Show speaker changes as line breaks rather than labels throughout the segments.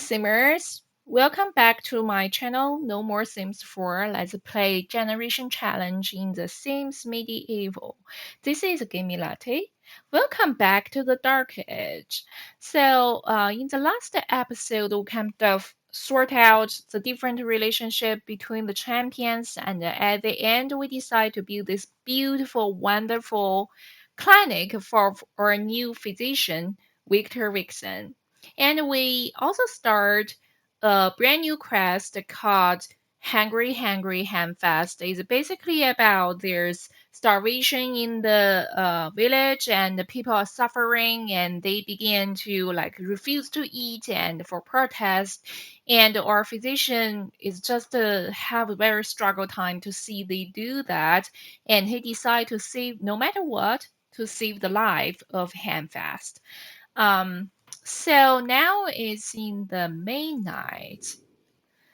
Simmers, welcome back to my channel. No more Sims 4. Let's play Generation Challenge in the Sims Medieval. This is Gimme Latte. Welcome back to the Dark Age. In the last episode, we kind of sort out the different relationship between the champions, and at the end, we decide to build this beautiful, wonderful clinic for our new physician, Victor Vixen. And we also start a brand new quest called Hungry Hungry Hamfast. It's basically about there's starvation in the village and the people are suffering and they begin to refuse to eat and for protest. And our physician is just have a very struggle time to see they do that. And he decide to save no matter what to save the life of Hamfast. Um, so now it's in the main night.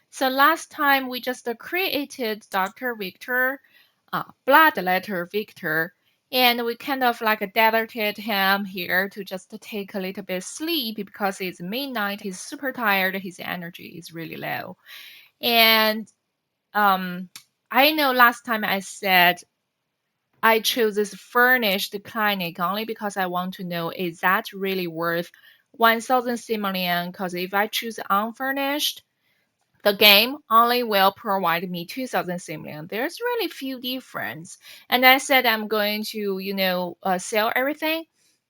So last time we just created Dr. Victor, Blood Letter Victor, and we kind of deserted him here to just take a little bit sleep because it's midnight, he's super tired, his energy is really low. And I know last time I said I chose this furnished clinic only because I want to know is that really worth 1,000 simoleon? Because if I choose unfurnished, the game only will provide me 2,000 simoleon. There's really few difference. And I said I'm going to, sell everything.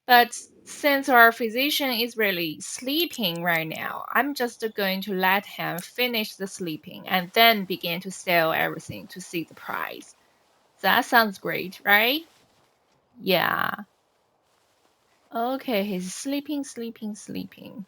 But since our physician is really sleeping right now, I'm just going to let him finish the sleeping and then begin to sell everything to see the price. That sounds great, right? Yeah. Okay, he's sleeping, sleeping, sleeping.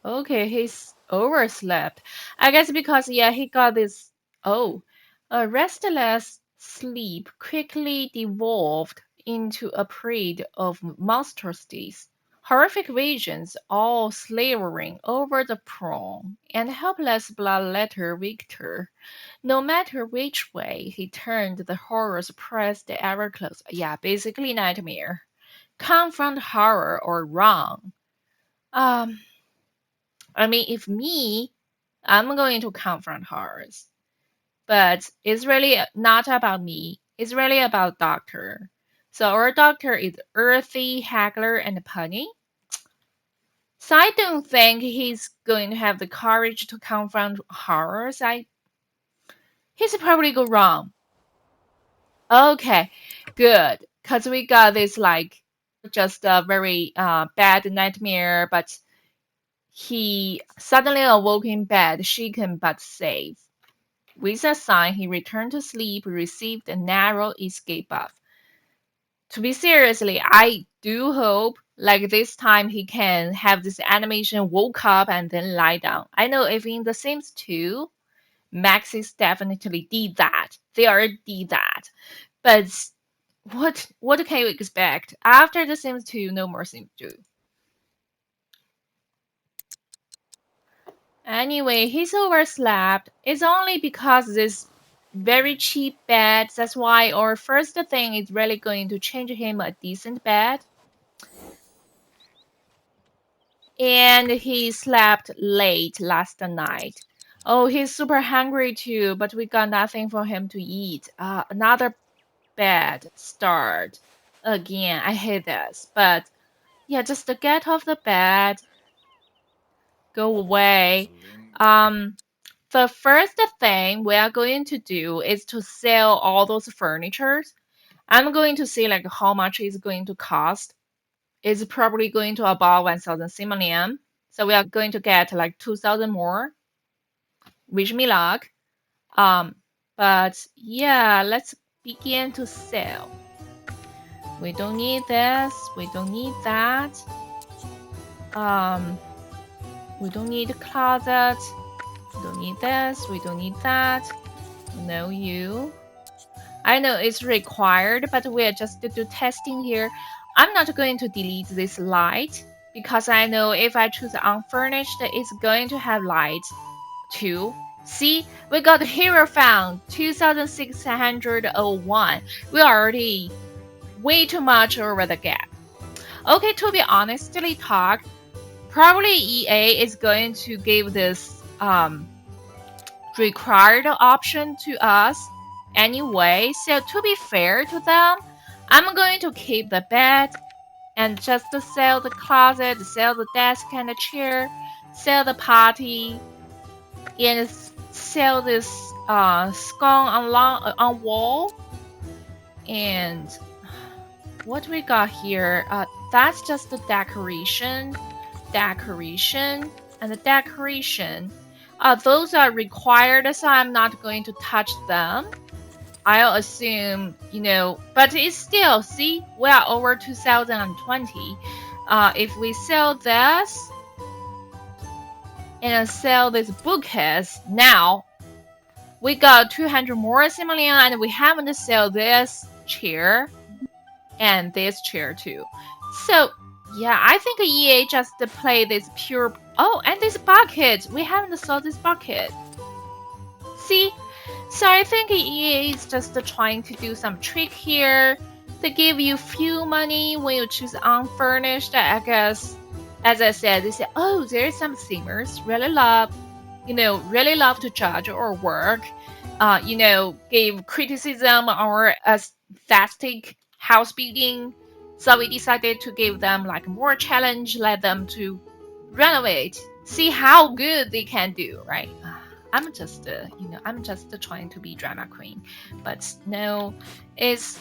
Okay, he's overslept. I guess because, yeah, he got this. Oh, a restless sleep quickly devolved into a parade of monstrosities. Horrific visions, all slavering over the prone and helpless bloodletter Victor. No matter which way he turned, the horrors pressed ever closer. Yeah, basically nightmare. Confront horror or wrong. Um, I mean, if me, I'm going to confront horrors. But it's really not about me. It's really about Doctor. So our Doctor is earthy, haggler, and punny. So I don't think he's going to have the courage to confront horrors. He's probably go wrong. Okay, good. Because we got this just a very bad nightmare, but he suddenly awoke in bed, shaken but safe. With a sign, he returned to sleep, received a narrow escape buff. To be seriously, I do hope this time he can have this animation woke up and then lie down. I know if in The Sims 2, Maxis definitely did that. They already did that. But what can you expect? After The Sims 2, no more Sims 2. Anyway, he's overslept. It's only because this very cheap bed. That's why our first thing is really going to change him a decent bed. And he slept late last night. Oh, he's super hungry too, but we got nothing for him to eat. Another bad start. Again, I hate this. But yeah, just get off the bed. Go away. The first thing we are going to do is to sell all those furnitures. I'm going to see how much it's going to cost. It's probably going to about 1,000 simoleon. So we are going to get 2,000 more. Wish me luck. Um, but yeah, let's begin to sell. We don't need this. We don't need that. We don't need a closet. We don't need this. We don't need that. No, you. I know it's required, but we're just do testing here. I'm not going to delete this light because I know if I choose unfurnished, it's going to have light too. See, we got hero found 2601. We already way too much over the gap. Okay, to be honestly talk, probably EA is going to give this required option to us anyway. So to be fair to them, I'm going to keep the bed and just sell the closet, sell the desk and the chair, sell the party, and sell this scone on wall. And what we got here, that's just the decoration, and the decoration. Those are required, so I'm not going to touch them. I'll assume, but it's still, see, we are over 2020. If we sell this and sell this bookcase now, we got 200 more simoleon, and we haven't sold this chair and this chair too. So yeah, I think EA just play this pure. Oh, and this bucket, we haven't sold this bucket. See, so I think EA is just trying to do some trick here. They give you few money when you choose unfurnished. I guess, as I said, they say, oh, there's some simmers really love to judge or work. Give criticism or aesthetic house building. So we decided to give them like more challenge, let them to renovate, see how good they can do, right? I'm just trying to be drama queen, but no, it's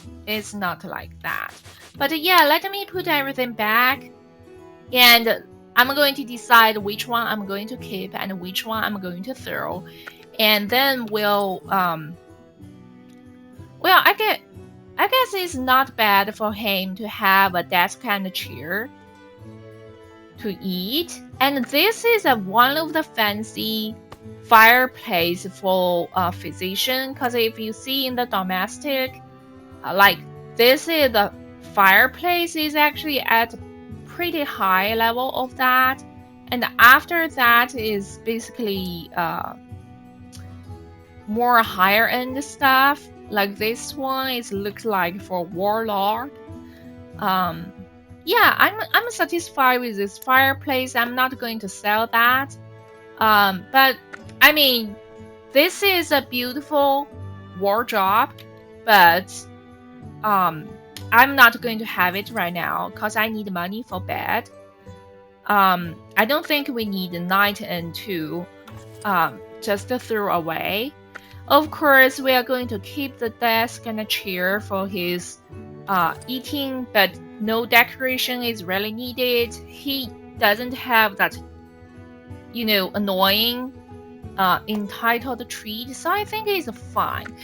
not like that. But yeah, let me put everything back, and I'm going to decide which one I'm going to keep and which one I'm going to throw, and then I guess it's not bad for him to have a desk and a chair to eat, and this is one of the fancy fireplace for physician, because if you see in the domestic, like this is the fireplace is actually at pretty high level of that, and after that is basically more higher end stuff, like this one is looks like for warlord. Yeah, I'm satisfied with this fireplace. I'm not going to sell that. But I mean, this is a beautiful wardrobe, but I'm not going to have it right now because I need money for bed. I don't think we need a night and two just to throw away. Of course, we are going to keep the desk and a chair for his eating, but no decoration is really needed. He doesn't have that, annoying entitled treat, so I think he's fine.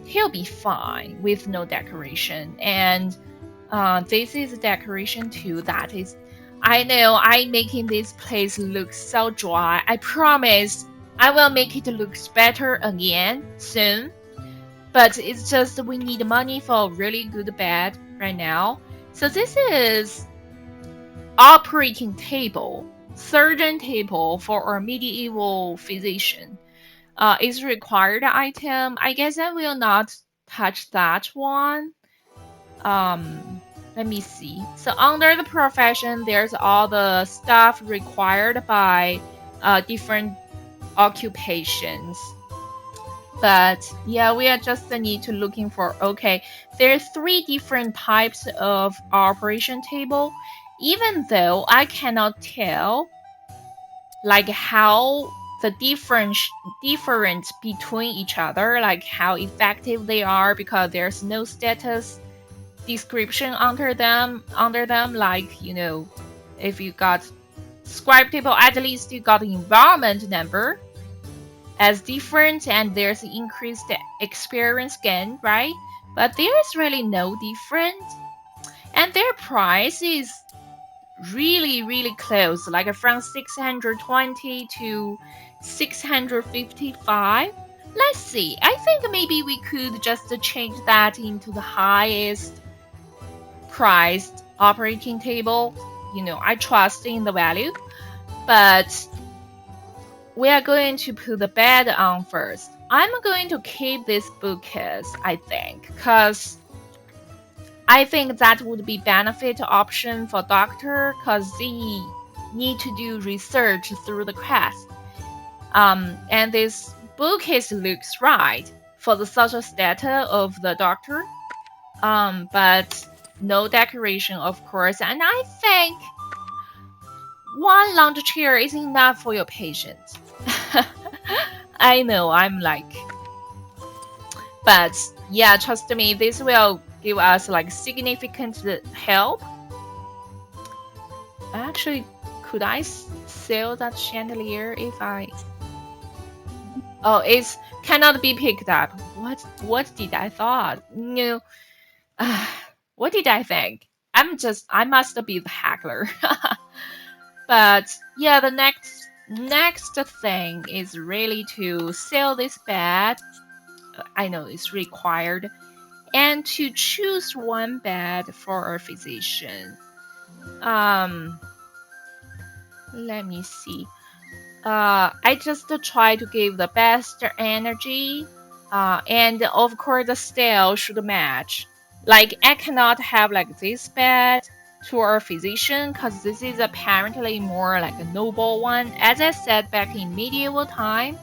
He'll be fine with no decoration. And this is a decoration too. That is, I know I'm making this place look so dry. I promise I will make it look better again soon. But it's just we need money for a really good bed right now. So this is operating table, surgeon table for our medieval physician. Is required item. I guess I will not touch that one. Let me see. So under the profession, there's all the stuff required by different occupations. But yeah, we are just need to looking for, okay, there's 3 different types of operation table, even though I cannot tell like how the difference between each other, like how effective they are, because there's no status description under them, like if you got scribe table, at least you got the environment number as different, and there's increased experience gain, right? But there's really no difference, and their price is really close, like from 620 to 655. Let's see, I think maybe we could just change that into the highest priced operating table. I trust in the value, but we are going to put the bed on first. I'm going to keep this bookcase, I think, because I think that would be benefit option for doctor, because they need to do research through the quest. And this bookcase looks right for the social status of the doctor. But no decoration, of course. And I think one lounge chair is enough for your patient. I know, I'm like, but yeah, trust me, this will give us like significant help. Actually, could I sell that chandelier if I? Oh, it cannot be picked up. What did I thought? No, what did I think? I must be the hackler. But yeah, the next thing is really to sell this bed. I know it's required, and to choose one bed for a physician. Let me see. I just try to give the best energy. And of course the style should match. Like I cannot have like this bed to our physician because this is apparently more like a noble one. As I said back in medieval time,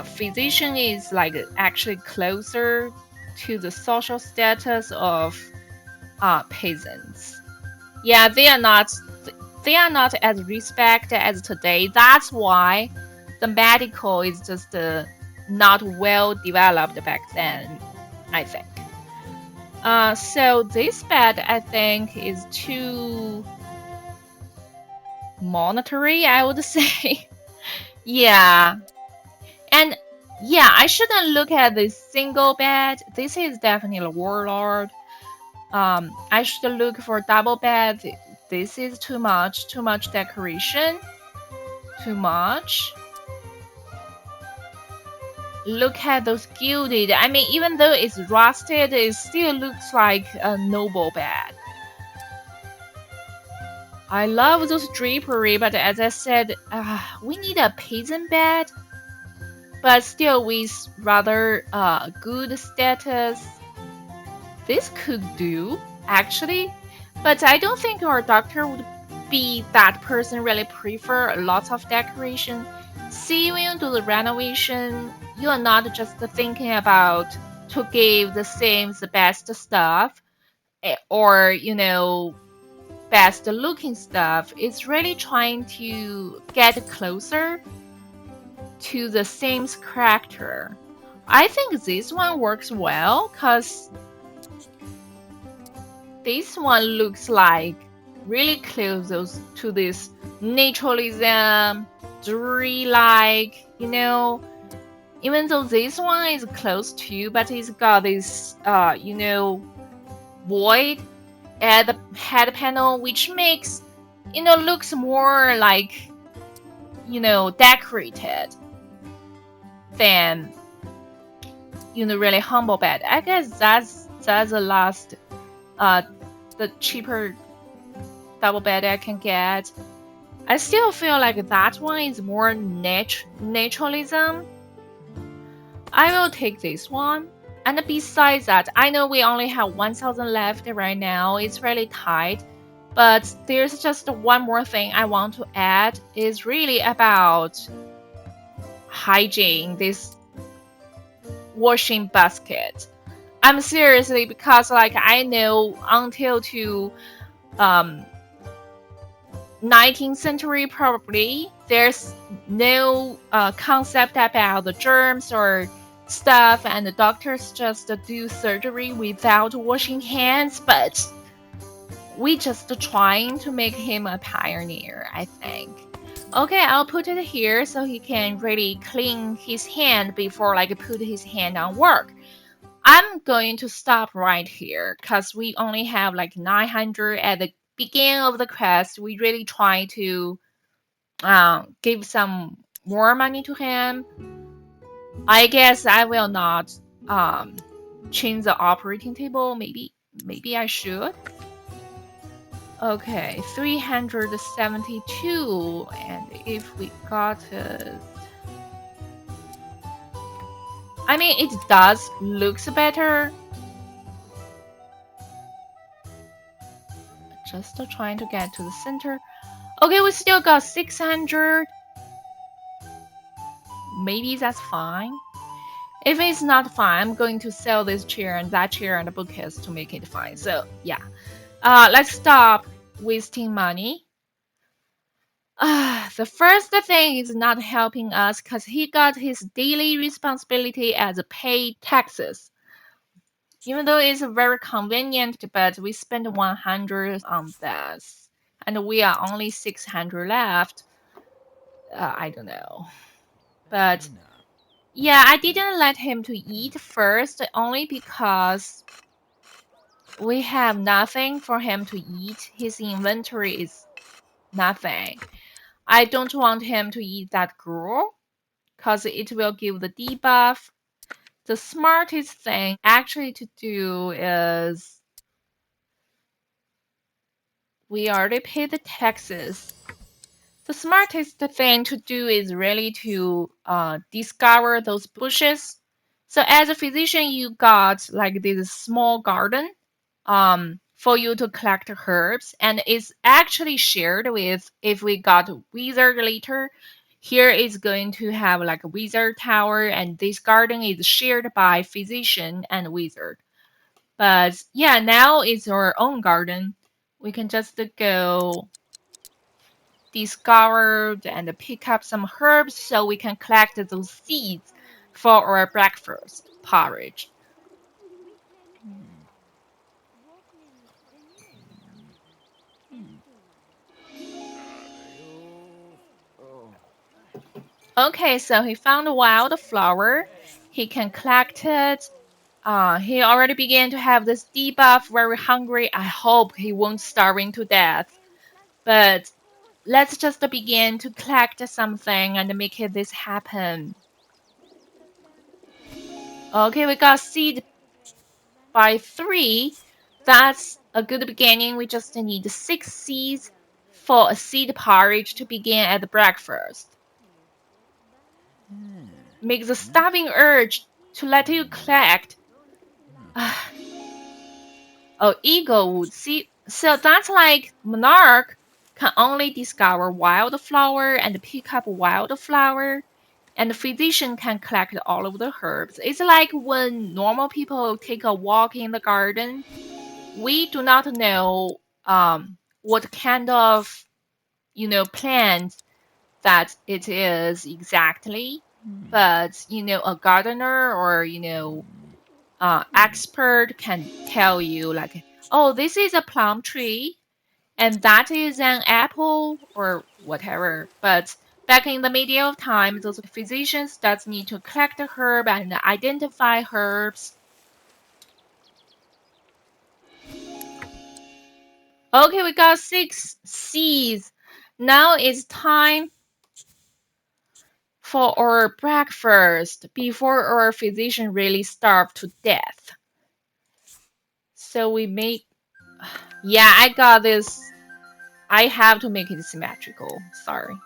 physician is like actually closer to the social status of peasants. Yeah, they are not as respected as today. That's why the medical is just not well developed back then, I think. So this bed, I think, is too monetary, I would say. Yeah. And yeah, I shouldn't look at this single bed. This is definitely a warlord. I should look for double bed. This is too much decoration. Too much. Look at those gilded. I mean, even though it's rusted, it still looks like a noble bed. I love those drapery, but as I said, we need a peasant bed, but still with rather good status. This could do, actually, but I don't think our doctor would be that person really prefer lots of decoration. See, when you do the renovation, you are not just thinking about to give the best stuff, or best looking stuff. It's really trying to get closer to the Sims character. I think this one works well because this one looks like really close to this naturalism, jewelry-like, even though this one is close to, but it's got this, void at the head panel, which makes, looks more like, decorated than, really humble bed. I guess that's the last, the cheaper double bed I can get. I still feel like that one is more naturalism. I will take this one. And besides that, I know we only have 1,000 left right now. It's really tight. But there's just one more thing I want to add. Is really about hygiene, this washing basket. I'm seriously, because I know until 19th century probably there's no concept about the germs or stuff, and the doctors just do surgery without washing hands, but we just trying to make him a pioneer, I think. Okay, I'll put it here so he can really clean his hand before put his hand on work. I'm going to stop right here because we only have 900 at the beginning of the quest. We really try to give some more money to him. I guess I will not change the operating table. Maybe I should. Okay, 372. And if we got it. I mean, it does looks better. Just trying to get to the center. Okay, we still got 600. Maybe that's fine. If it's not fine, I'm going to sell this chair and that chair and the bookcase to make it fine. So yeah, let's stop wasting money. The first thing is not helping us because he got his daily responsibility as paid taxes. Even though it's very convenient, but we spent 100 on this, and we are only 600 left. I don't know, but yeah, I didn't let him to eat first, only because we have nothing for him to eat. His inventory is nothing. I don't want him to eat that gruel, because it will give the debuff. The smartest thing actually to do is we already paid the taxes. The smartest thing to do is really to discover those bushes. So as a physician, you got like this small garden for you to collect herbs, and it's actually shared with, if we got wizard later, here is going to have like a wizard tower, and this garden is shared by physician and wizard. But yeah, now it's our own garden. We can just go discover and pick up some herbs so we can collect those seeds for our breakfast porridge. Okay, so he found a wildflower. He can collect it. He already began to have this debuff, very hungry. I hope he won't starving to death. But let's just begin to collect something and make this happen. Okay, we got seed by 3. That's a good beginning. We just need 6 seeds for a seed porridge to begin at breakfast. Make the starving urge to let you collect. Oh, eagle would see. So that's like monarch can only discover wildflower and pick up wildflower, and the physician can collect all of the herbs. It's like when normal people take a walk in the garden. We do not know what kind of plant that it is exactly, but a gardener or expert can tell you like, oh, this is a plum tree and that is an apple or whatever. But back in the medieval time, those physicians does need to collect the herb and identify herbs. Okay, we got 6 C's. Now it's time for our breakfast before our physician really starved to death. So we make, yeah, I got this. I have to make it symmetrical. Sorry.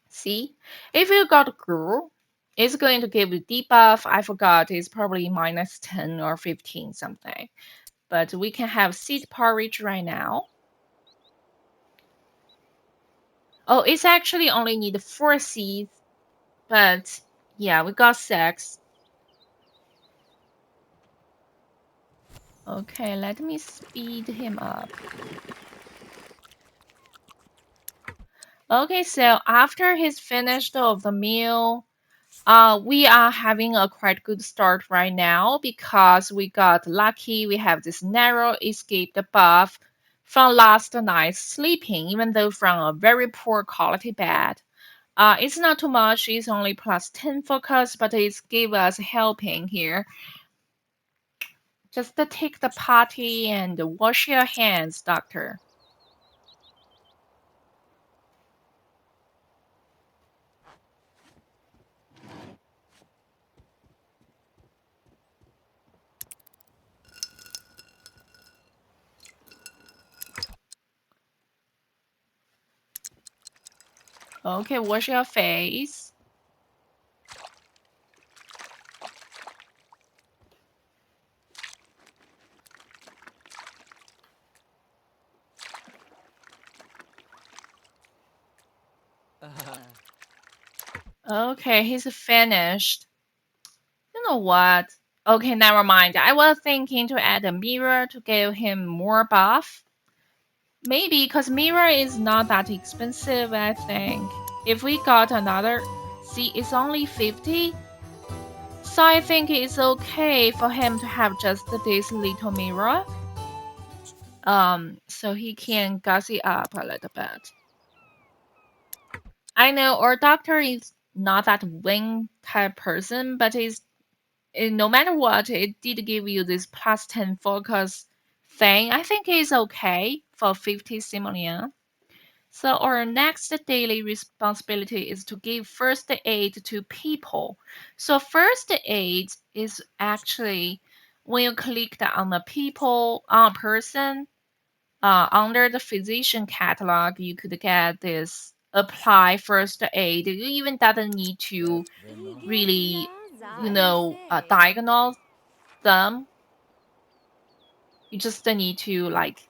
See, if you got gruel, it's going to give you debuff. I forgot, it's probably minus 10 or 15 something. But we can have seed porridge right now. Oh, it's actually only need 4 seeds, but yeah, we got 6. Okay, let me speed him up. Okay, so after he's finished of the meal, we are having a quite good start right now because we got lucky. We have this narrow escape buff from last night's sleeping, even though from a very poor quality bed. It's not too much. It's only plus 10 focus, but it's give us helping here. Just take the potty and wash your hands, doctor. Okay, wash your face. Okay, he's finished. You know what? Okay, never mind. I was thinking to add a mirror to give him more buff. Maybe because mirror is not that expensive, I think. If we got another, see, it's only 50. So I think it's okay for him to have just this little mirror. So he can gussy up a little bit. I know our doctor is not that wing type person, but no matter what, it did give you this plus 10 focus thing. I think it's okay for 50 simoleon. So our next daily responsibility is to give first aid to people. So first aid is actually when you click on the people on a person under the physician catalog, you could get this apply first aid. You even doesn't need to really, diagnose them. You just need to like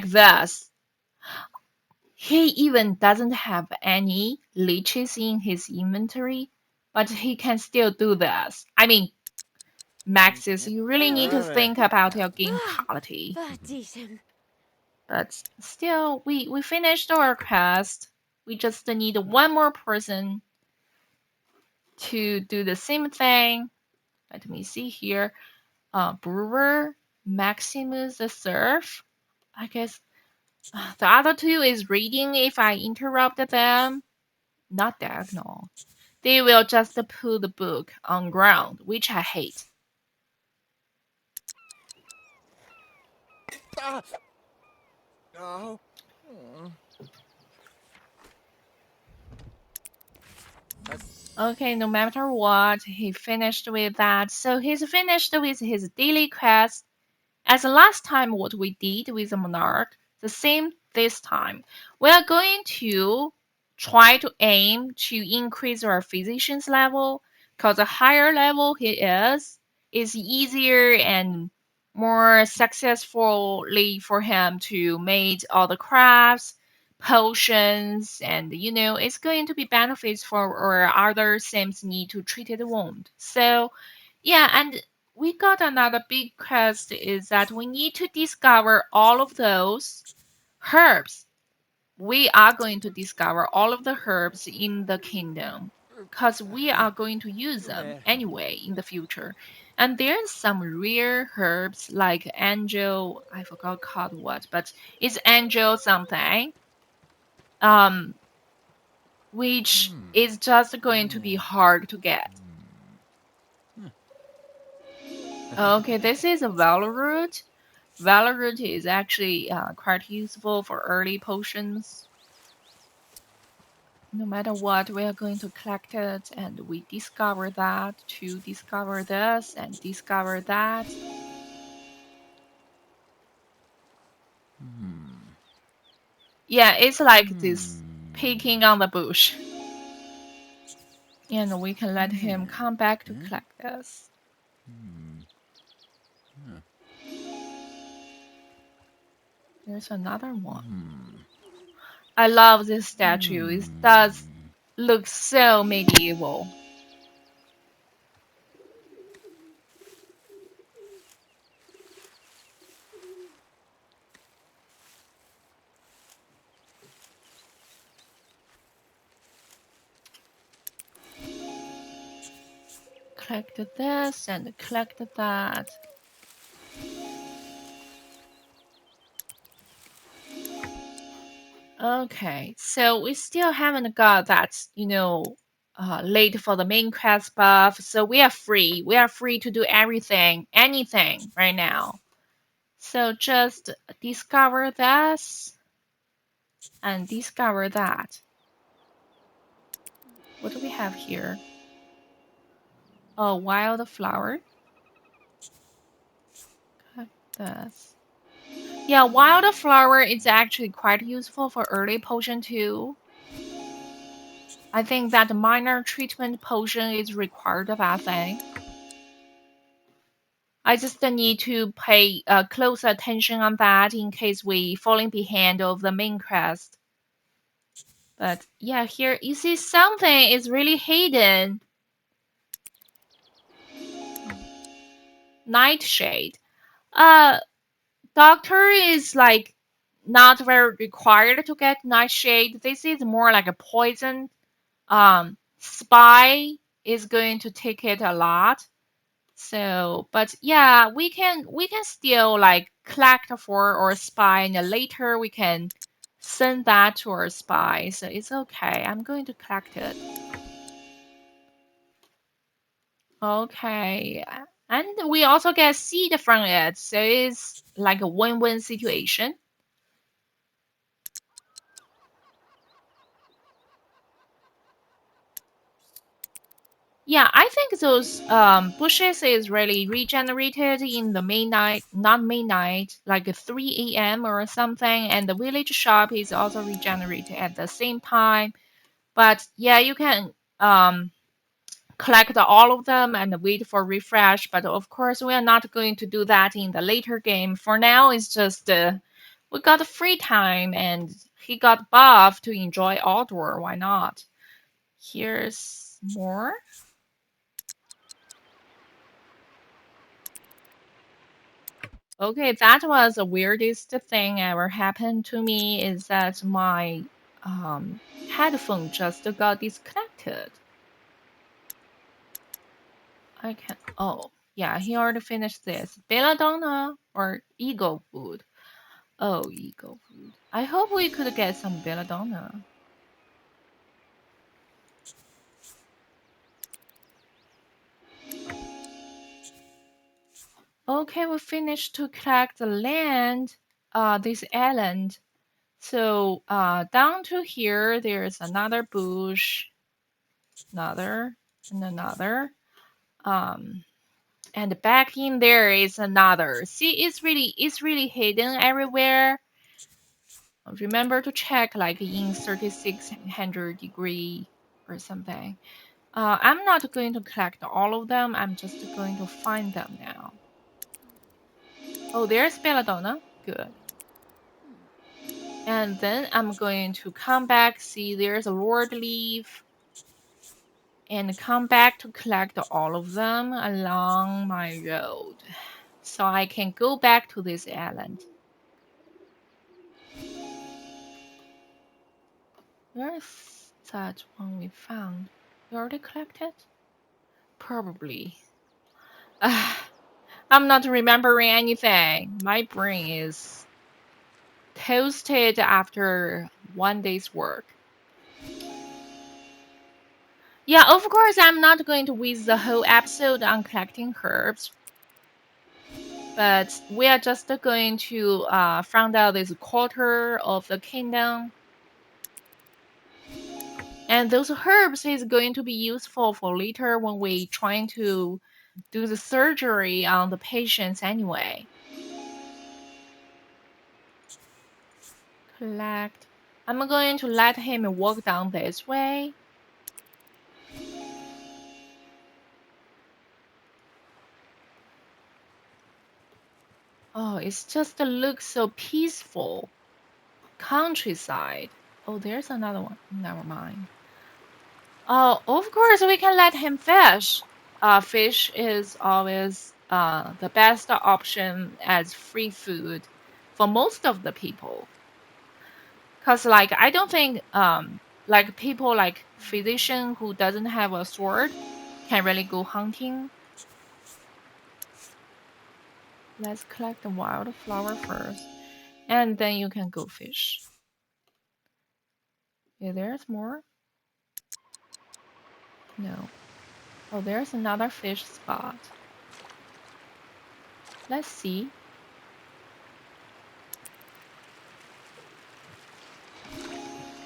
this. He even doesn't have any leeches in his inventory, but he can still do this. I mean, Maxis, you really need to think about your game quality. But still, we finished our quest. We just need one more person to do the same thing. Let me see here. Brewer, Maximus the Surf. I guess the other two is reading if I interrupt them. Not diagonal. They will just put the book on ground, which I hate. Okay, no matter what, he finished with that. So he's finished with his daily quest. As last time what we did with the monarch, the same this time. We are going to try to aim to increase our physician's level, because the higher level he is easier and more successfully for him to make all the crafts, potions, and it's going to be benefits for our other Sims need to treat the wound. So yeah, and we got another big quest is that we need to discover all of those herbs. We are going to discover all of the herbs in the kingdom because we are going to use them anyway in the future. And there's some rare herbs like angel, I forgot called what, but it's angel something, um, which is just going to be hard to get. Okay, this is a Valoroot. Valoroot is actually quite useful for early potions. No matter what, we are going to collect it, and we discover that to discover this and discover that. Yeah, it's like this picking on the bush. And we can let him come back to collect this. There's another one. I love this statue. It does look so medieval. Collect this and collect that. Okay, so we still haven't got that, late for the main quest buff. So we are free. We are free to do everything, anything right now. So just discover this and discover that. What do we have here? A wildflower. Cut this. Yeah, wildflower is actually quite useful for early potion too. I think that minor treatment potion is required of us, eh? I just need to pay close attention on that in case we falling behind of the main quest. But yeah, here you see something is really hidden. Nightshade. Uh, Doctor is like not very required to get nightshade. This is more like a poison. Spy is going to take it a lot. So, but yeah, we can still like collect for our spy, and then later we can send that to our spy. So it's okay. I'm going to collect it. Okay, and we also get seed from it, so it's like a win-win situation. Yeah, I think those bushes is really regenerated in the midnight, not midnight, like 3 a.m. or something, and the village shop is also regenerated at the same time. But yeah, you can collect all of them and wait for refresh. But of course, we are not going to do that in the later game. For now, it's just we got free time and he got buff to enjoy outdoor. Why not? Here's more. Okay, that was the weirdest thing ever happened to me is that my headphone just got disconnected. I can oh yeah, he already finished this. Belladonna or eagle food. Oh, eagle food. I hope we could get some belladonna. Okay, we finished to collect the land, this island. So down to here, there's another bush, another, and another. Um, and back in there is another. See, it's really hidden everywhere. Remember to check like in 3600 degree or something. I'm not going to collect all of them. I'm just going to find them now. Oh, there's belladonna. Good. And then I'm going to come back. See, there's a lord leaf. And come back to collect all of them along my road. So I can go back to this island. Where's that one we found? You already collected? Probably. I'm not remembering anything. My brain is toasted after 1 day's work. Yeah, of course, I'm not going to waste the whole episode on collecting herbs, but we are just going to find out this quarter of the kingdom. And those herbs is going to be useful for later when we trying to do the surgery on the patients anyway. Collect. I'm going to let him walk down this way. Oh, it's just looks so peaceful. Countryside. Oh, there's another one. Never mind. Oh, of course we can let him fish. Fish is always the best option as free food for most of the people. Cause like I don't think like people like physician who doesn't have a sword can really go hunting. Let's collect the wildflower first, and then you can go fish. Yeah, there's more. No. Oh, there's another fish spot. Let's see.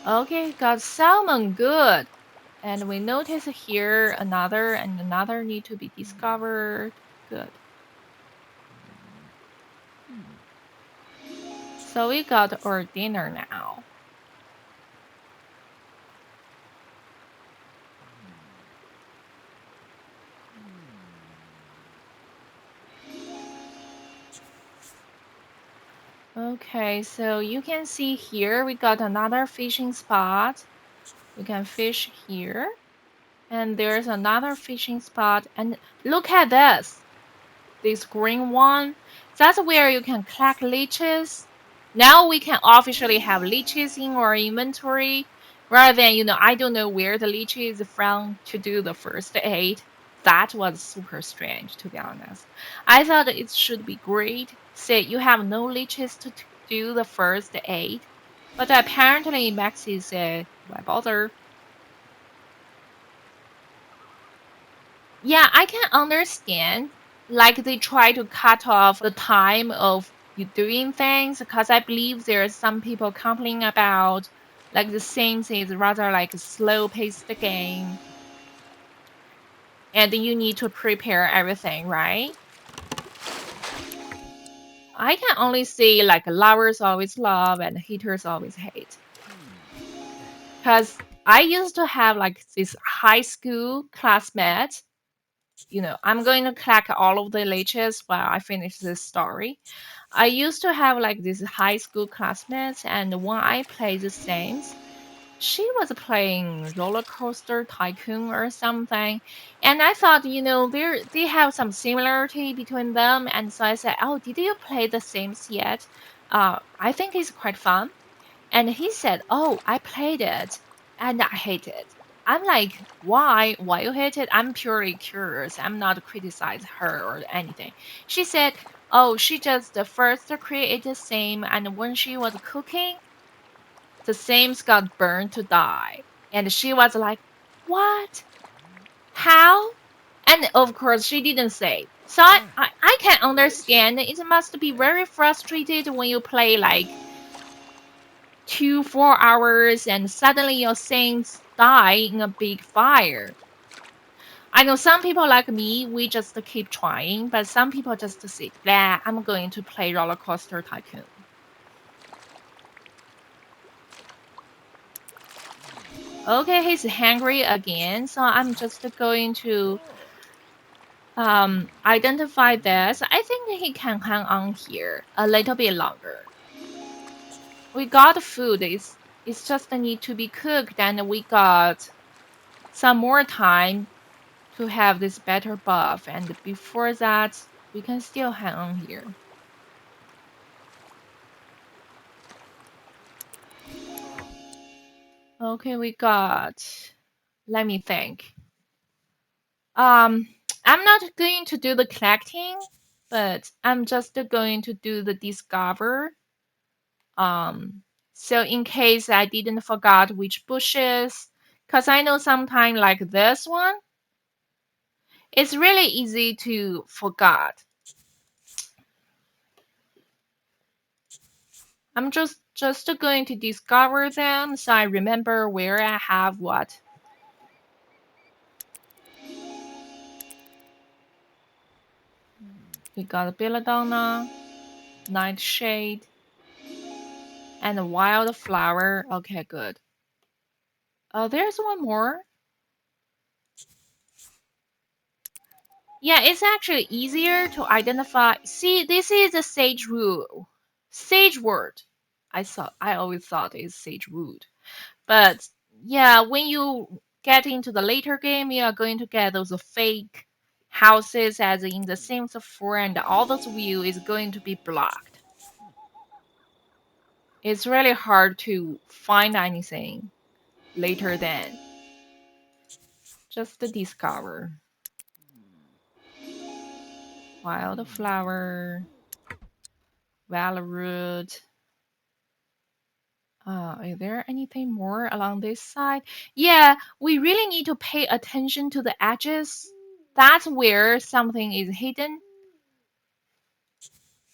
Okay, got salmon. Good. And we notice here another and another need to be discovered. Good. So we got our dinner now. Okay, so you can see here we got another fishing spot. We can fish here. And there's another fishing spot. And look at this. This green one. That's where you can collect leeches. Now we can officially have leeches in our inventory. Rather than, I don't know where the leech is from to do the first aid. That was super strange, to be honest. I thought it should be great. Say you have no leeches to do the first aid. But apparently Maxi said, why bother? Yeah, I can understand. Like they try to cut off the time of you doing things because I believe there's some people complaining about like the Sims is rather like a slow-paced game and you need to prepare everything, right? I can only see like lovers always love and haters always hate. Because I used to have like this high school classmate. I'm going to collect all of the leeches while I finish this story. I used to have like this high school classmates, and when I played The Sims, she was playing Roller Coaster Tycoon or something, and I thought, they have some similarity between them, and so I said, "Oh, did you play The Sims yet? I think it's quite fun." And he said, "Oh, I played it and I hate it." I'm like, "Why? Why you hate it?" I'm purely curious. I'm not criticize her or anything. She said, "Oh, she just the first created the same, and when she was cooking, the sames got burned to die." And she was like, "What? How?" And of course, she didn't say. So I can understand. It must be very frustrated when you play like 2, 4 hours and suddenly your saints die in a big fire. I know some people like me, we just keep trying, but some people just say, "Blah, I'm going to play Roller Coaster Tycoon." Okay, he's hungry again, so I'm just going to identify this. I think he can hang on here a little bit longer. We got food, it's just need to be cooked, and we got some more time to have this better buff, and before that we can still hang on here. Okay, we got, let me think. um I'm not going to do the collecting, but I'm just going to do the discover. um so in case I didn't forget which bushes, because I know sometime like this one, it's really easy to forget. I'm just going to discover them so I remember where I have what. We got a belladonna, nightshade, and a wildflower. Okay, good. Oh, there's one more. Yeah, it's actually easier to identify. See, this is a sage rule. Sage word. I always thought it's sage wood. But yeah, when you get into the later game, you are going to get those fake houses as in the Sims 4, and all those view is going to be blocked. It's really hard to find anything later than just the discover. Wildflower, Valroot. Is there anything more along this side? Yeah, we really need to pay attention to the edges. That's where something is hidden.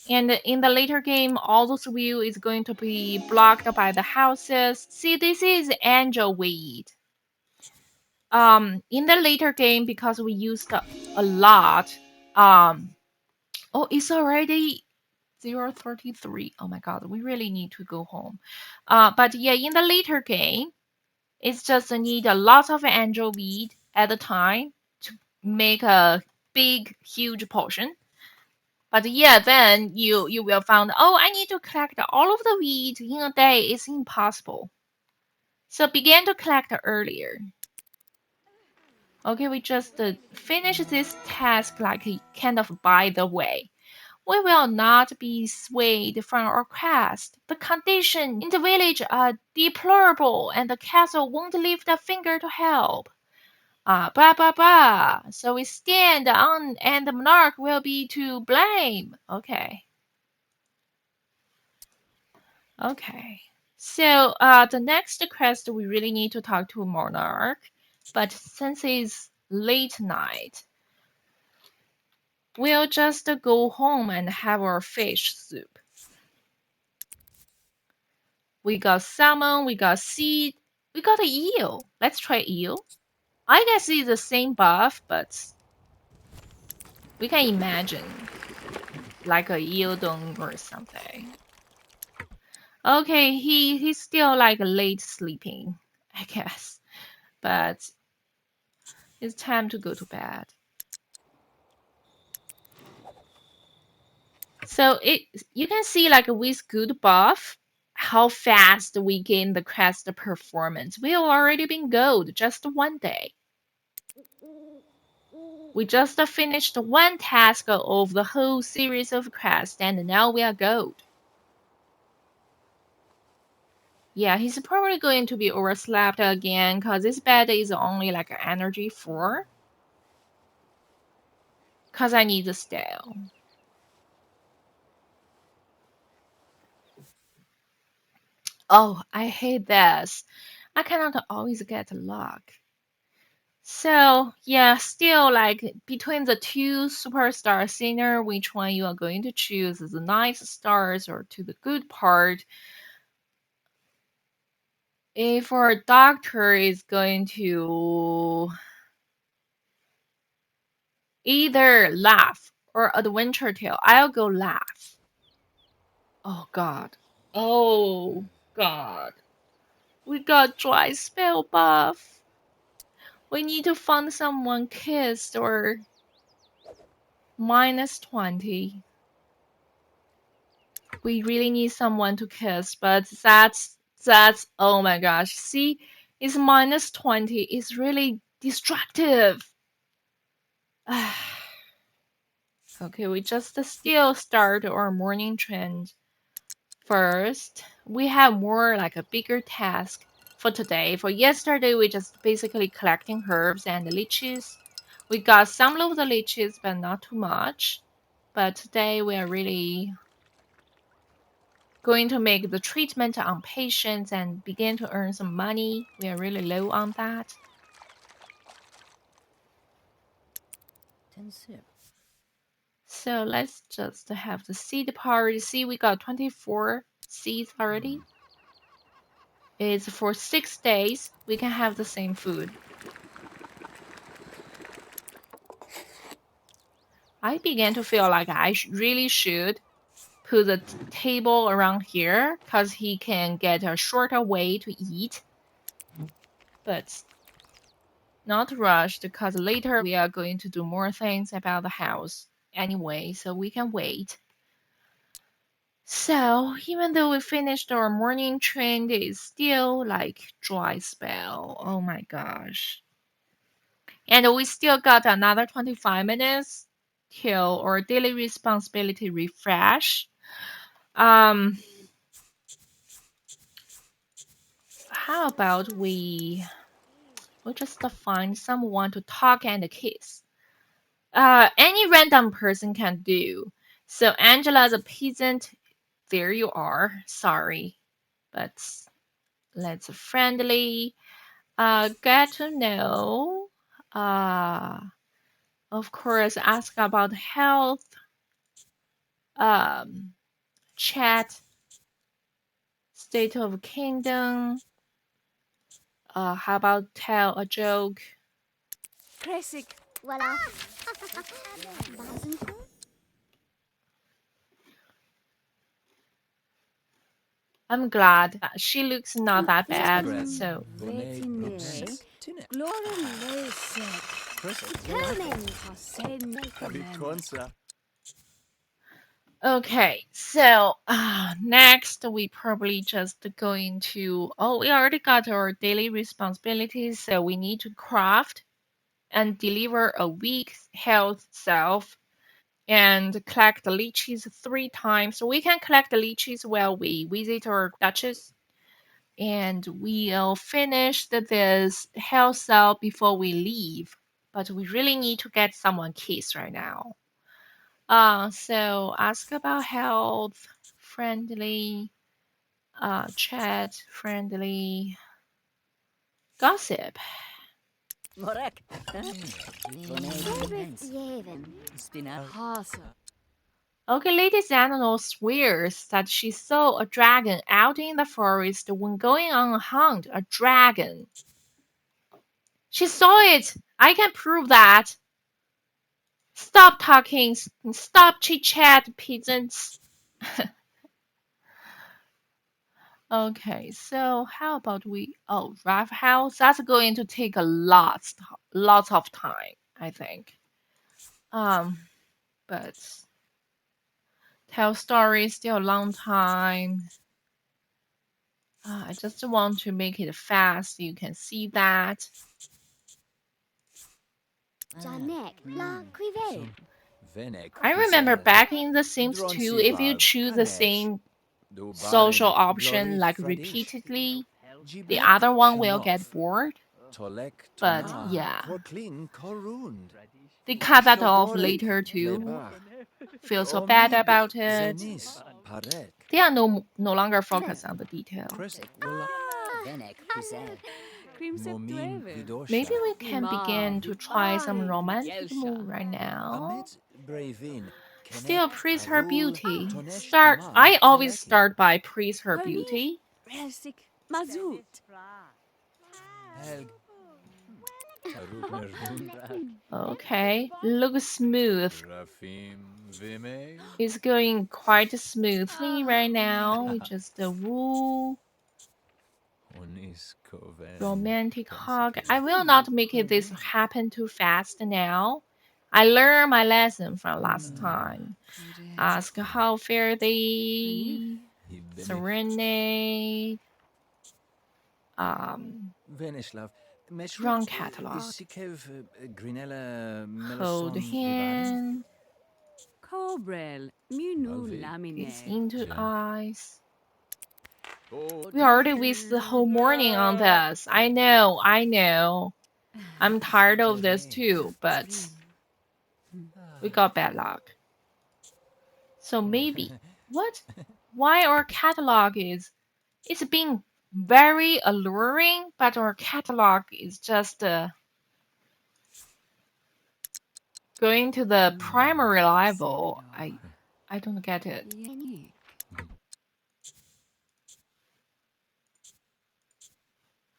And in the later game, all those view is going to be blocked by the houses. See, this is angel weed. In the later game, because we used a lot. Um, oh, it's already 033. Oh my god, we really need to go home. But yeah, in the later game, it's just need a lot of angel weed at a time to make a big, huge portion. But yeah, then you will find, oh, I need to collect all of the weed in a day. It's impossible. So begin to collect earlier. Okay, we just finish this task like kind of by the way. We will not be swayed from our quest. The conditions in the village are deplorable, and the castle won't lift a finger to help. Blah blah blah. So we stand on, and the monarch will be to blame. Okay. Okay. So the next quest we really need to talk to monarch, but since it's late night, we'll just go home and have our fish soup. We got salmon, we got seed, we got a eel. Let's try eel. I guess it's the same buff, but we can imagine like a eel dong or something. Okay, he's still like late sleeping, I guess. But it's time to go to bed. So you can see like with good buff how fast we gain the crest performance. We have already been gold just one day. We just finished one task of the whole series of quests and now we are gold. Yeah, he's probably going to be overslept again because this bed is only like energy 4. Because I need the stale. Oh, I hate this. I cannot always get luck. So yeah, still like between the two superstar singer, which one you are going to choose? The nice stars or to the good part? If our doctor is going to either laugh or adventure tale, I'll go laugh. Oh god. Oh god. We got dry spell buff. We need to find someone kissed or -20. We really need someone to kiss, but that's oh my gosh. See, it's -20. It's really destructive. Okay, we just still start our morning trend. First, we have more like a bigger task for today. For yesterday, we just basically collecting herbs and leeches. We got some of the leeches, but not too much. But today we are really going to make the treatment on patients and begin to earn some money. We are really low on that. So let's just have the seed part. See, we got 24 seeds already. It's for 6 days. We can have the same food. I began to feel like I really should put the table around here because he can get a shorter way to eat. But not rushed because later we are going to do more things about the house anyway, so we can wait. So even though we finished our morning trend, it's still like dry spell. Oh my gosh. And we still got another 25 minutes till our daily responsibility refresh. How about we just find someone to talk and kiss? Any random person can do. So Angela's a peasant. There you are. Sorry, but let's friendly. Get to know. Uh, of course, ask about health. Um, chat. State of kingdom. How about tell a joke?
Classic. Voilà.
I'm glad. She looks not that bad,
Dukedom
so
Vetine. Gloria Leset. Carmen Jose Nekomen.
okay. So next we probably just going to. Oh, we already got our daily responsibilities, so we need to craft and deliver a weak health self and collect the leeches 3 times. So we can collect the leeches while we visit our Duchess, and we'll finish this health cell before we leave. But we really need to get someone keys right now. So ask about health, friendly, chat, friendly, gossip.
Morek. Sebeth Yeven. Hasa.
Okay, Lady Xanano swears that she saw a dragon out in the forest when going on a hunt. A dragon. She saw it! I can prove that! Stop talking! Stop chit chat, peasants! Okay, so how about we? Oh, Raff House. That's going to take a lots of time, I think. Um, but tell stories still a long time. I just want to make it fast. You can see that.
Janek. La Quive.
I remember back in The Sims 2, if you choose the same social option like repeatedly, the other one will get bored. But yeah, they cut that off later too. Feel so bad about it. They are no longer focused on the detail.
Crimson Dweven.
Maybe we can
Ima.
begin to try some romantic move right now. Still praise her beauty. I always start by praise her
Honey.
beauty.
Resik. Mazout.
Okay, looks smooth. It's going quite smoothly right now. We just woo romantic hug. I will not make it this happen too fast now. I learned my lesson from last time. Ask how fair
Honey.
they serenade. Um, wrong catalog. Hold hand.
Cobrel. Munu
Gaze
Lamine.
into eyes. We already wasted the whole morning on this. I know, I know. I'm tired of this too, but we got bad luck. So maybe what? Why our catalog is it's being very alluring, but our catalog is just going to the primary level. I don't get it.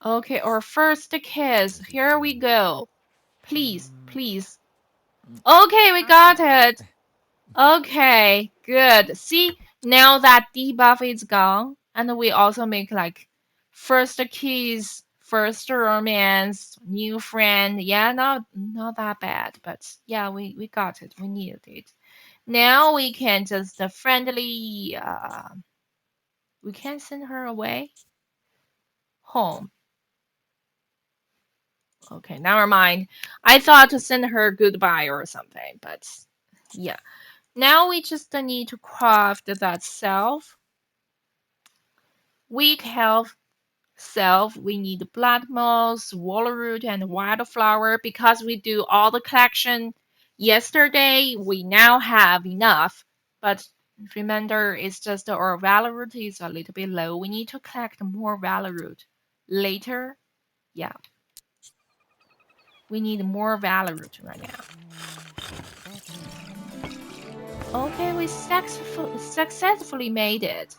Okay, our first kiss. Here we go. Please, please. Okay, we got it. Okay, good. See, now that debuff is gone, and we also make like first kiss, first romance, new friend. Yeah, not that bad, but yeah, we got it. We needed it. Now we can just friendly. We can send her away home. Okay, never mind. I thought to send her goodbye or something, but yeah. Now we just need to craft that self. Weak health self, we need blood moss, walroot, and wildflower. Because we do all the collection yesterday, we now have enough. But remember, it's just our valoroot is a little bit low. We need to collect more valoroot later. Yeah, we need more valoroot right now. Okay, we successfully made it.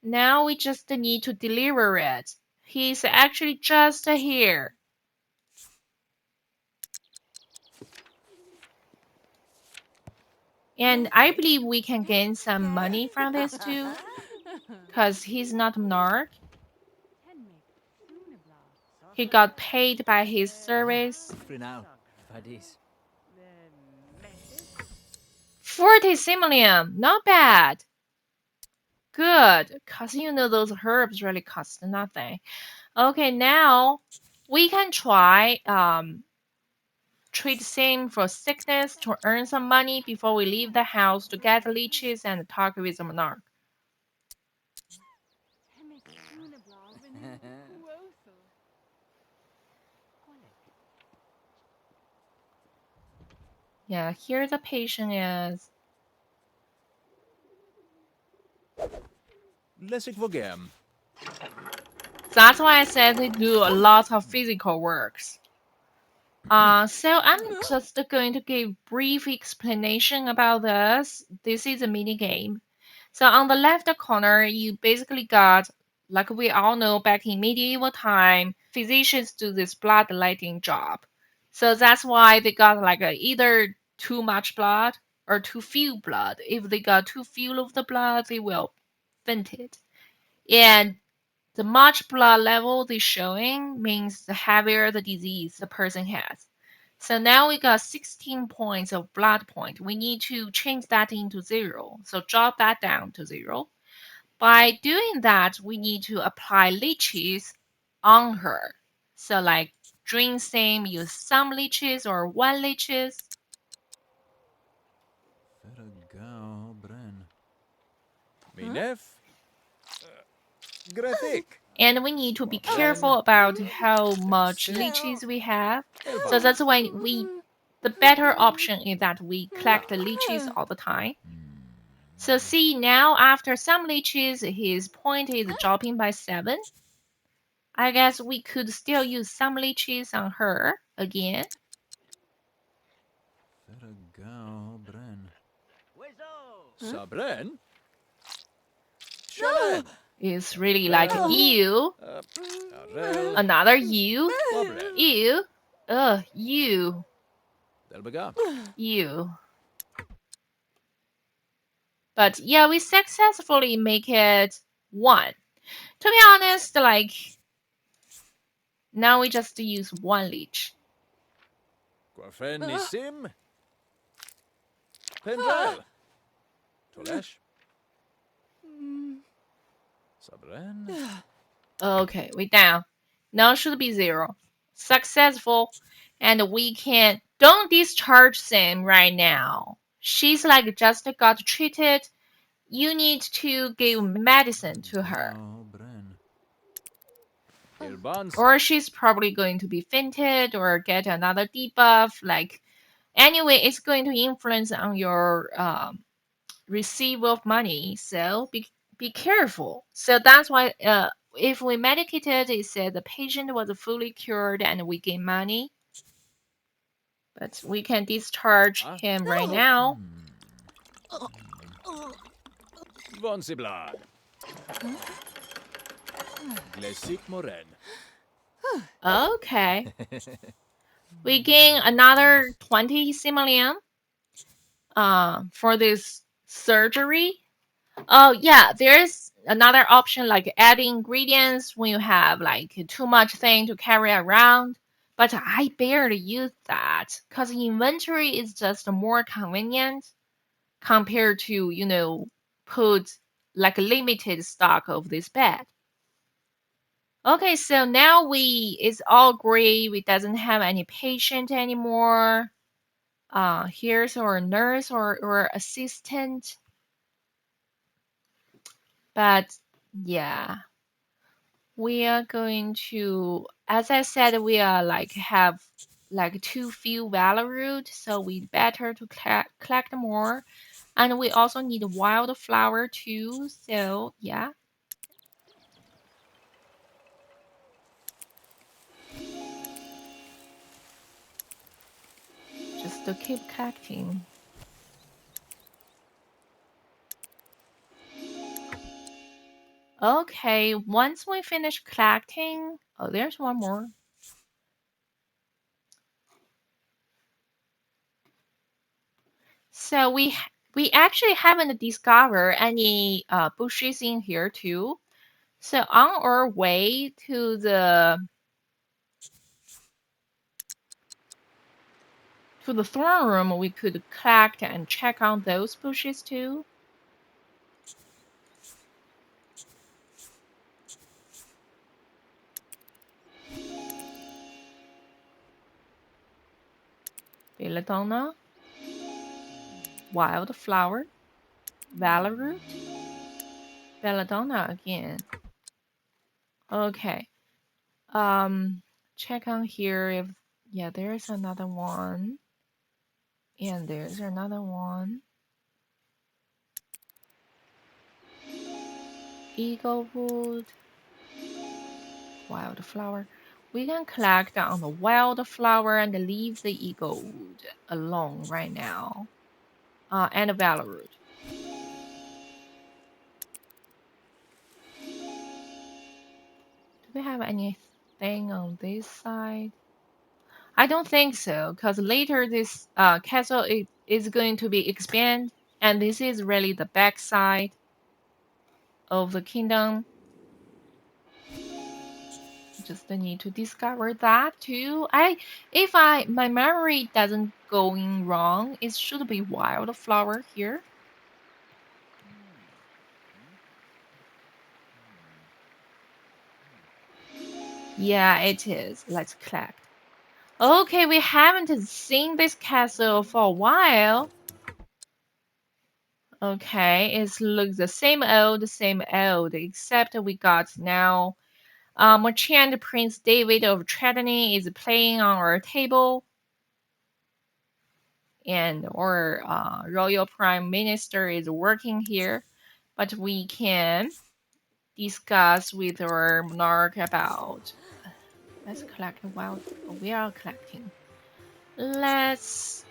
Now we just need to deliver it. He's actually just here. And I believe we can gain some money from this too. because he's not a monarch. He got paid by his service.
Frinaw, Fadis.
40 simoleon, not bad. Good, because you know those herbs really cost nothing. Okay, now we can try trade same for sickness to earn some money before we leave the house to get leeches and talk with the monarch. Yeah, here the patient is.
Lessig Vogam.
That's why I said they do a lot of physical works. So I'm just going to give brief explanation about this. This is a mini game. So on the left corner, you basically got, like we all know, back in medieval time, physicians do this bloodletting job. So that's why they got like either too much blood or too few blood. If they got too few of the blood, they will vent it. And the much blood level they're showing means the heavier the disease the person has. So now we got 16 points of blood point. We need to change that into 0. So drop that down to 0. By doing that, we need to apply leeches on her. So like drink same, use some leeches or 1 leeches.
Feragao Bren. Minef. Grethik.
And we need to be
Quabren.
careful about how much
Texil.
leeches we have. So
Elba.
that's why the better option is that we collect the leeches all the time. So see now after some leeches, his point is dropping by 7. I guess we could still use some leeches on her again.
Feragao Bren. Sabren. Shalan.
It's really like you,
Arel.
another you,
Quabren.
you, you,
Delbaga.
you. But yeah, we successfully make it 1. To be honest, like now we just use 1 leech.
Quafen Nisim. Pendrel. Tolesh. Sabren.
Okay, we down. Now should be 0. Successful. And we can don't discharge Sam right now. She's like just got treated. You need to give medicine to her.
Bren. Ilbans.
Or she's probably going to be fainted or get another debuff. Like anyway, it's going to influence on your receive of money. So be careful. So that's why if we medicated, it said the patient was fully cured and we gain money. But we can discharge him right now.
Vonsiblad. Glesik Moren.
Okay. We gain another 20 simoleon for this surgery. Oh yeah, there's another option like adding ingredients when you have like too much thing to carry around. But I barely use that because inventory is just more convenient compared to, put like a limited stock of this bed. Okay, so now it's all great. We doesn't have any patient anymore. Here's our nurse or assistant. But yeah, we are going to, as I said, we are like have like too few valor root, so we better to collect more. And we also need wildflower too, so yeah, just to keep collecting. Okay, once we finish collecting, oh, there's one more. So we we actually haven't discovered any bushes in here too. So on our way to the throne room, we could collect and check on those bushes too. Belladonna, wildflower, valoroot, belladonna again. Okay. Um, check on here if yeah, there's another one, and there's another one. Eaglewood, wildflower. We can collect on the wildflower and leave the eaglewood alone right now. And the valoroot. Do we have anything on this side? I don't think so, because later this castle is going to be expanded, and this is really the back side of the kingdom. Just need to discover that too. If my memory doesn't going wrong, it should be wildflower here. Yeah, it is. Let's collect. Okay, we haven't seen this castle for a while. Okay, it looks the same old, except we got now Merchant Prince David of Tretany is playing on our table, and our Royal Prime Minister is working here, but we can discuss with our monarch about. Let's collect wild. We are collecting. Let's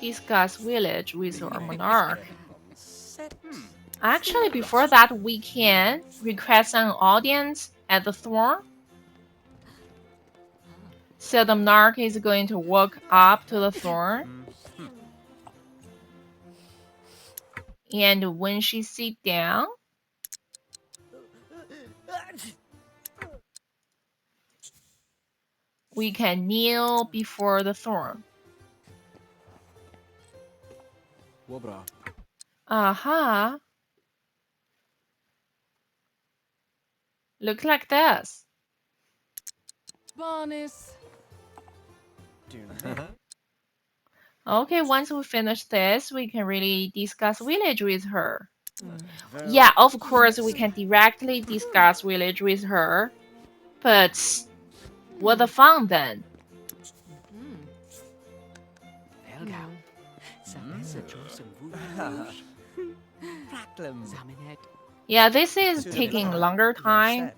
discuss village with our monarch. Actually, before that, we can request an audience at the throne. So the monarch is going to walk up to the throne, and when she sit down, we can kneel before the throne.
Wobra.
Aha! Look like this.
Bonus.
Okay, once we finish this, we can really discuss village with her. Yeah, of course, we can directly discuss village with her, but what the fun then?
Helga. Savessa Joseph Rouge. Zamenet.
Yeah, this is taking longer time,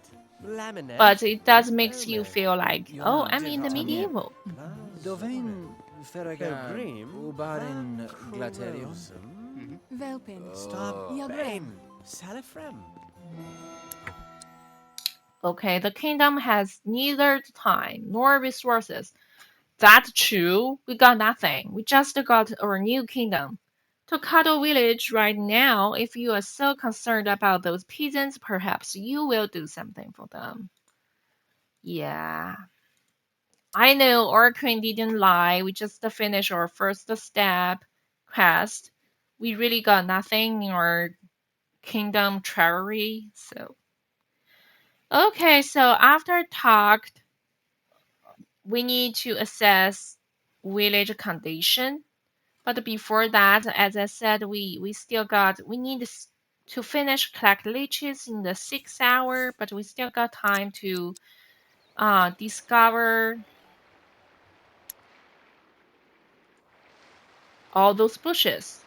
but it does makes you feel like, oh, I'm in the medieval.
Dovein Ferraga Ubarin Glaterium.
Velpin.
Stop.
Yabrem.
Salafrem.
Okay, the kingdom has neither time nor resources. That's true. We got nothing. We just got our new kingdom. To Cuddle Village right now, if you are so concerned about those peasants, perhaps you will do something for them. Yeah. I know our queen didn't lie. We just finished our first step quest. We really got nothing in our kingdom treasury, so. Okay, so after talked, we need to assess village condition. But before that, as I said, we still got we need to finish collect leeches in the 6 hour, but we still got time to discover all those bushes.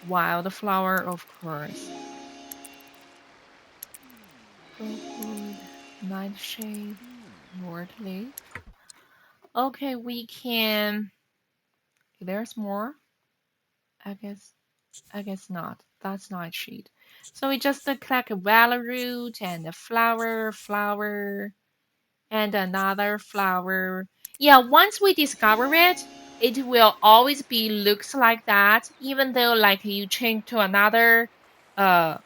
Wildflower, of course. Goldwood, nightshade, Nordleaf. Okay, we can. There's more, I guess. I guess not. That's not a cheat. So we just collect a valor root and a flower, and another flower. Yeah, once we discover it, it will always be looks like that, even though like you change to another uh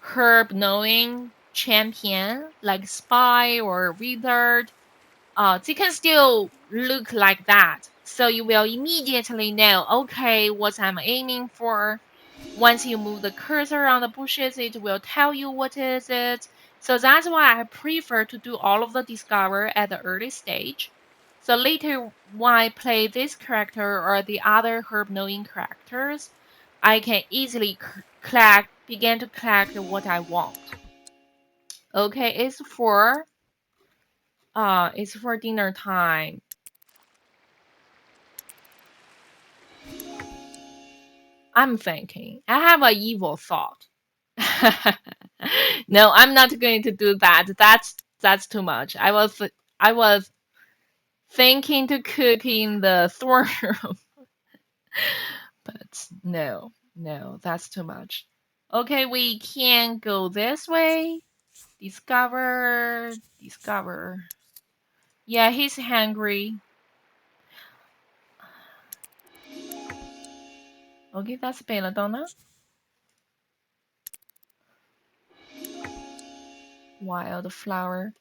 herb knowing champion like spy or wizard, they can still look like that. So you will immediately know, okay, what I'm aiming for. Once you move the cursor on the bushes, it will tell you what is it. So that's why I prefer to do all of the discover at the early stage. So later, when I play this character or the other herb knowing characters, I can easily collect, begin to collect what I want. Okay, it's for dinner time. I'm thinking. I have an evil thought. No, I'm not going to do that. That's too much. I was thinking to cook in the throne room, but no, that's too much. Okay, we can go this way. Discover. Yeah, he's hungry. Okay, that's belladonna. Wildflower.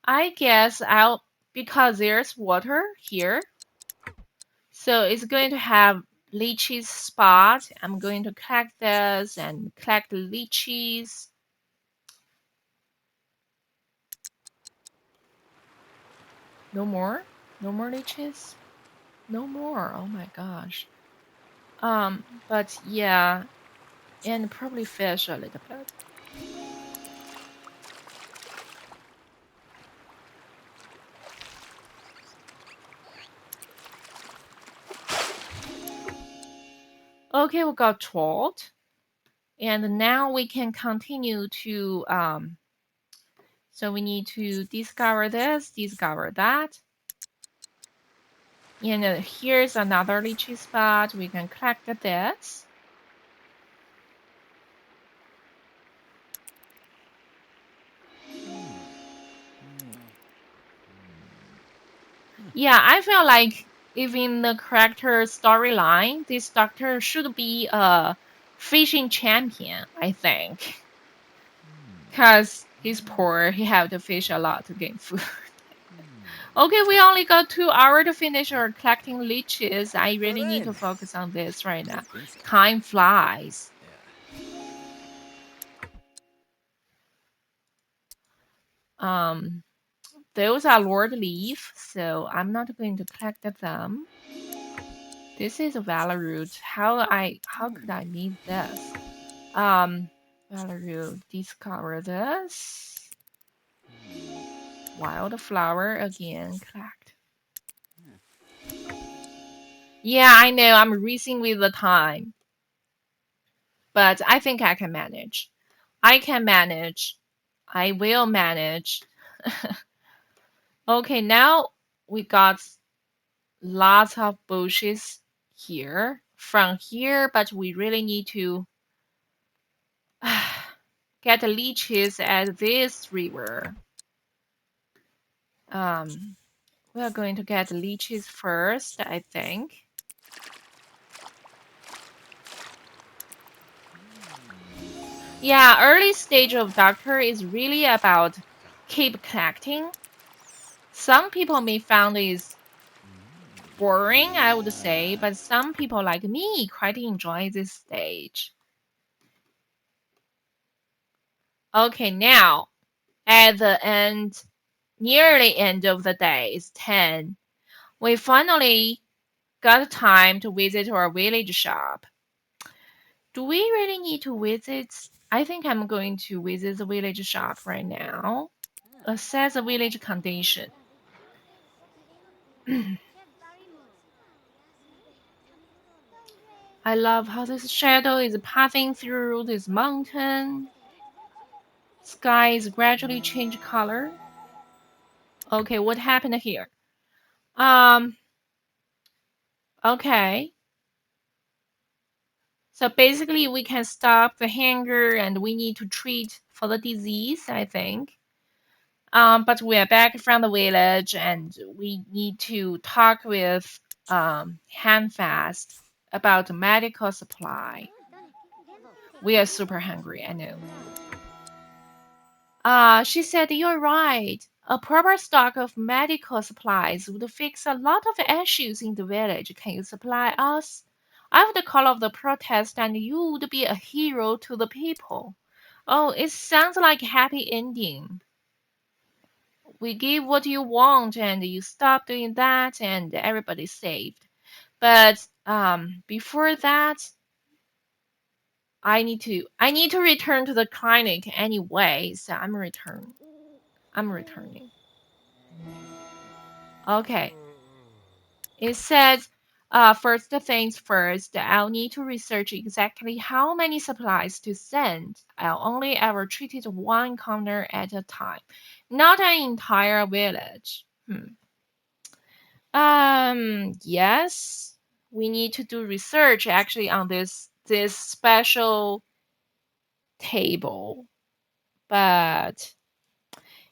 I guess I'll because there's water here, so it's going to have leeches spot. I'm going to collect this and collect the leeches. No more? No more leeches? No more. Oh my gosh. But yeah, and probably fish a little bit. Okay, we got 12. And now we can continue to so we need to discover this, discover that. And here's another lychee spot. We can collect this. Yeah, I feel like if in the character storyline, this doctor should be a fishing champion, I think. Because he's poor, he have to fish a lot to gain food. Okay, we only got 2 hours to finish our collecting leeches. I really need to focus on this right now. Time flies. Um, those are Lord Leaf, so I'm not going to collect them. This is a Valor Root. How could I need this? Valor Root, discover this. Wildflower again, collect. Yeah, I know I'm racing with the time, but I think I can manage. I can manage. I will manage. Okay, now we got lots of bushes here from here, but we really need to get leeches at this river. We are going to get leeches first, I think. Yeah, early stage of Doctor is really about keep collecting. Some people may find this boring, I would say, but some people like me quite enjoy this stage. Okay, now at the end, nearly end of the day, it's 10. We finally got time to visit our village shop. Do we really need to visit? I think I'm going to visit the village shop right now. Assess the village condition. I love how this shadow is passing through this mountain. Sky is gradually change color. Okay, what happened here? Um, okay. So basically, we can stop the hunger and we need to treat for the disease, I think. But we are back from the village and we need to talk with Hamfast about the medical supply. We are super hungry, I know. She said you're right. A proper stock of medical supplies would fix a lot of issues in the village. Can you supply us? I would call off the protest and you would be a hero to the people. Oh, it sounds like a happy ending. We give what you want and you stop doing that and everybody's saved. But before that, I need to return to the clinic anyway, so I'm returning. Okay. It says, first things first, I'll need to research exactly how many supplies to send. I'll only ever treat it one corner at a time, not an entire village. Yes, we need to do research actually on this special table, but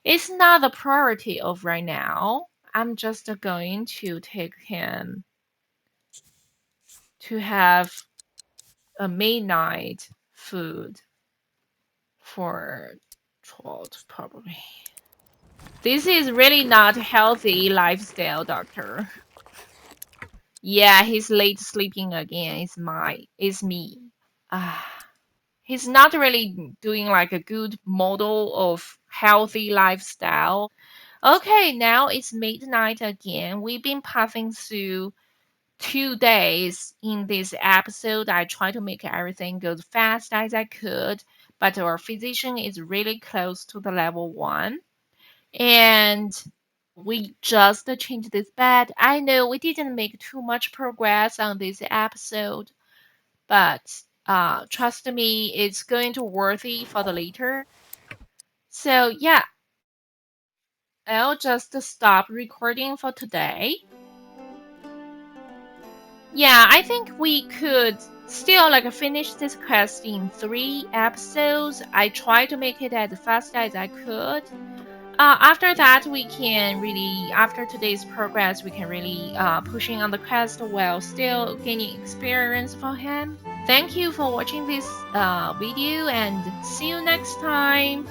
it's not the priority of right now. I'm just going to take him to have a midnight food for 12 probably. This is really not healthy lifestyle, doctor. Yeah, he's late sleeping again. It's me. Ah, he's not really doing like a good model of healthy lifestyle. Okay, now it's midnight again. We've been passing through 2 days in this episode. I try to make everything go as fast as I could, but our physician is really close to the level 1. And we just changed this bed. I know we didn't make too much progress on this episode, but trust me, it's going to worthy for the later. So yeah, I'll just stop recording for today. Yeah, I think we could still like finish this quest in 3 episodes. I tried to make it as fast as I could. After that, we can really, after today's progress, we can really pushing on the quest while still gaining experience for him. Thank you for watching this video and see you next time.